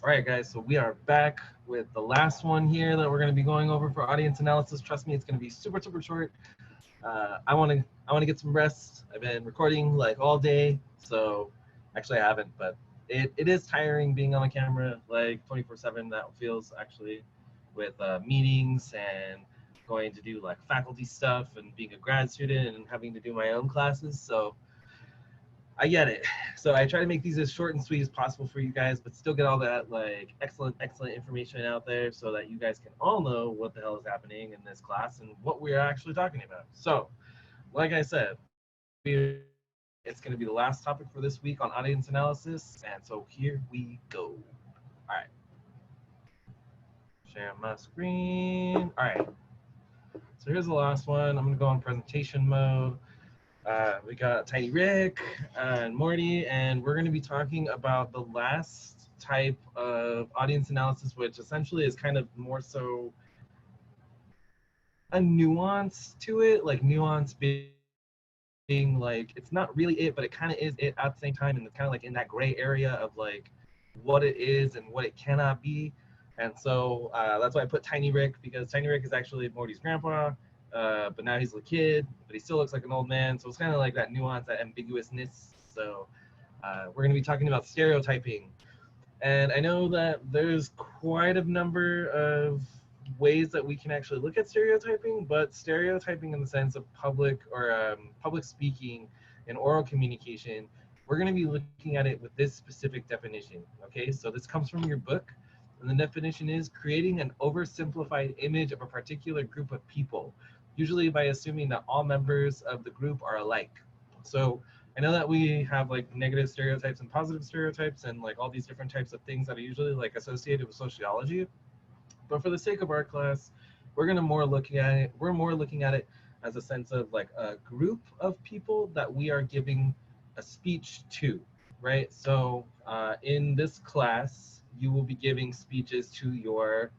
All right, guys, so we are back with the last one here that we're going to be going over for audience analysis. Trust me, it's going to be super, super short. I want to get some rest. I've been recording like all day, so actually I haven't, but it is tiring being on a camera like 24/7. That feels actually with meetings and going to do like faculty stuff and being a grad student and having to do my own classes. So I get it. So I try to make these as short and sweet as possible for you guys, but still get all that like excellent, excellent information out there so that you guys can all know what the hell is happening in this class and what we're actually talking about. So, like I said, it's going to be the last topic for this week on audience analysis, and so here we go. All right, share my screen. All right, so here's the last one. I'm going to go on presentation mode. We got Tiny Rick and Morty, and we're going to be talking about the last type of audience analysis, which essentially is kind of more so a nuance to it, like nuance being like it's not really it, but it kind of is it at the same time, and it's kind of like in that gray area of like what it is and what it cannot be. And so that's why I put Tiny Rick, because Tiny Rick is actually Morty's grandpa, but now he's a kid, but he still looks like an old man. So it's kind of like that nuance, that ambiguousness. So we're going to be talking about stereotyping. And I know that there's quite a number of ways that we can actually look at stereotyping, but stereotyping in the sense of public or public speaking and oral communication, we're going to be looking at it with this specific definition. Okay, so this comes from your book. And the definition is creating an oversimplified image of a particular group of people, usually by assuming that all members of the group are alike. So I know that we have like negative stereotypes and positive stereotypes and like all these different types of things that are usually like associated with sociology. But for the sake of our class, we're more looking at it as a sense of like a group of people that we are giving a speech to, right? So in this class, you will be giving speeches to your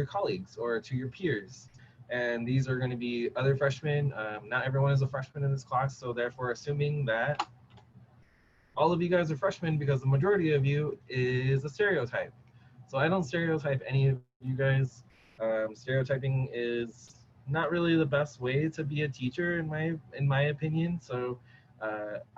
colleagues or to your peers. And these are going to be other freshmen. Not everyone is a freshman in this class, so therefore assuming that all of you guys are freshmen because the majority of you is a stereotype. So I don't stereotype any of you guys. Stereotyping is not really the best way to be a teacher in my opinion. So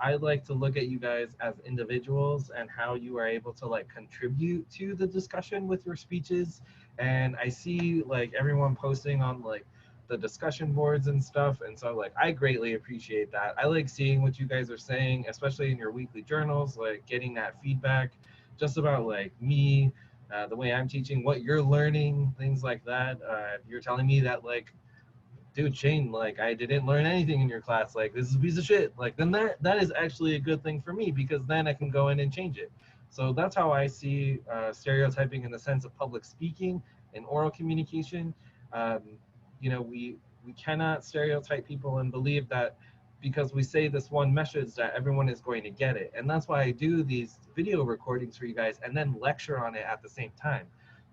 I like to look at you guys as individuals and how you are able to like contribute to the discussion with your speeches. And I see like everyone posting on like the discussion boards and stuff, and so like I greatly appreciate that. I like seeing what you guys are saying, especially in your weekly journals, like getting that feedback just about like me, the way I'm teaching, what you're learning, things like that. If you're telling me that like, dude, Shane, like I didn't learn anything in your class, like this is a piece of shit, like then that is actually a good thing for me, because then I can go in and change it. So that's how I see stereotyping in the sense of public speaking and oral communication. um, we cannot stereotype people and believe that because we say this one message that everyone is going to get it. And that's why I do these video recordings for you guys and then lecture on it at the same time,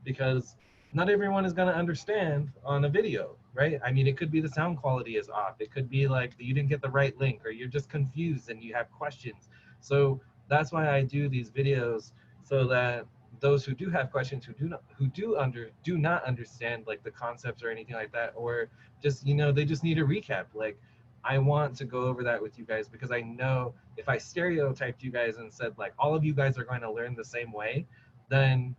because not everyone is going to understand on a video, right? I mean, it could be the sound quality is off. It could be like you didn't get the right link, or you're just confused and you have questions. So that's why I do these videos, so that those who do have questions, who do not understand like the concepts or anything like that, or just they just need a recap. Like I want to go over that with you guys, because I know if I stereotyped you guys and said like all of you guys are going to learn the same way, then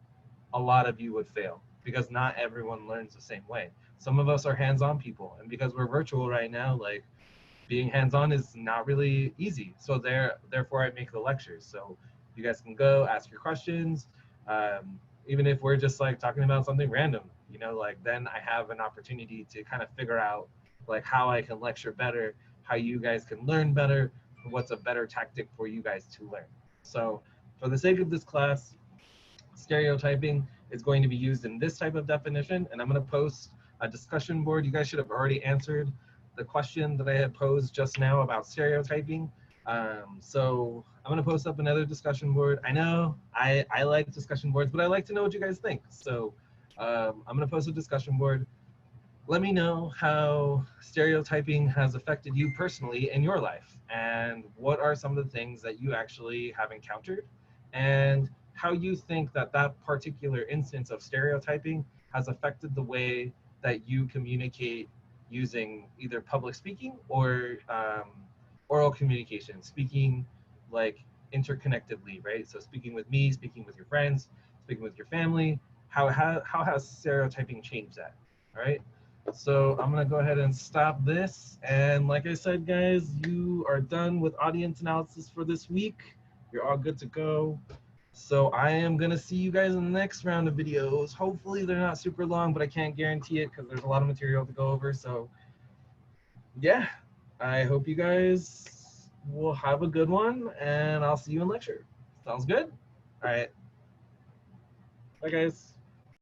a lot of you would fail, because not everyone learns the same way. Some of us are hands-on people, and because we're virtual right now, like being hands-on is not really easy. So therefore I make the lectures, so you guys can go ask your questions. Even if we're just like talking about something random, like then I have an opportunity to kind of figure out like how I can lecture better, how you guys can learn better, what's a better tactic for you guys to learn. So for the sake of this class, stereotyping is going to be used in this type of definition, and I'm going to post a discussion board. You guys should have already answered the question that I had posed just now about stereotyping. So I'm going to post up another discussion board. I know I like discussion boards, but I like to know what you guys think. So I'm going to post a discussion board. Let me know how stereotyping has affected you personally in your life, and what are some of the things that you actually have encountered, and how you think that that particular instance of stereotyping has affected the way that you communicate using either public speaking or oral communication, speaking like interconnectedly, right? So speaking with me, speaking with your friends, speaking with your family, how has stereotyping changed that? All right. So I'm gonna go ahead and stop this. And like I said, guys, you are done with audience analysis for this week. You're all good to go. So I am gonna see you guys in the next round of videos. Hopefully they're not super long, but I can't guarantee it because there's a lot of material to go over. So yeah, I hope you guys will have a good one, and I'll see you in lecture. Sounds good? All right. Bye, guys.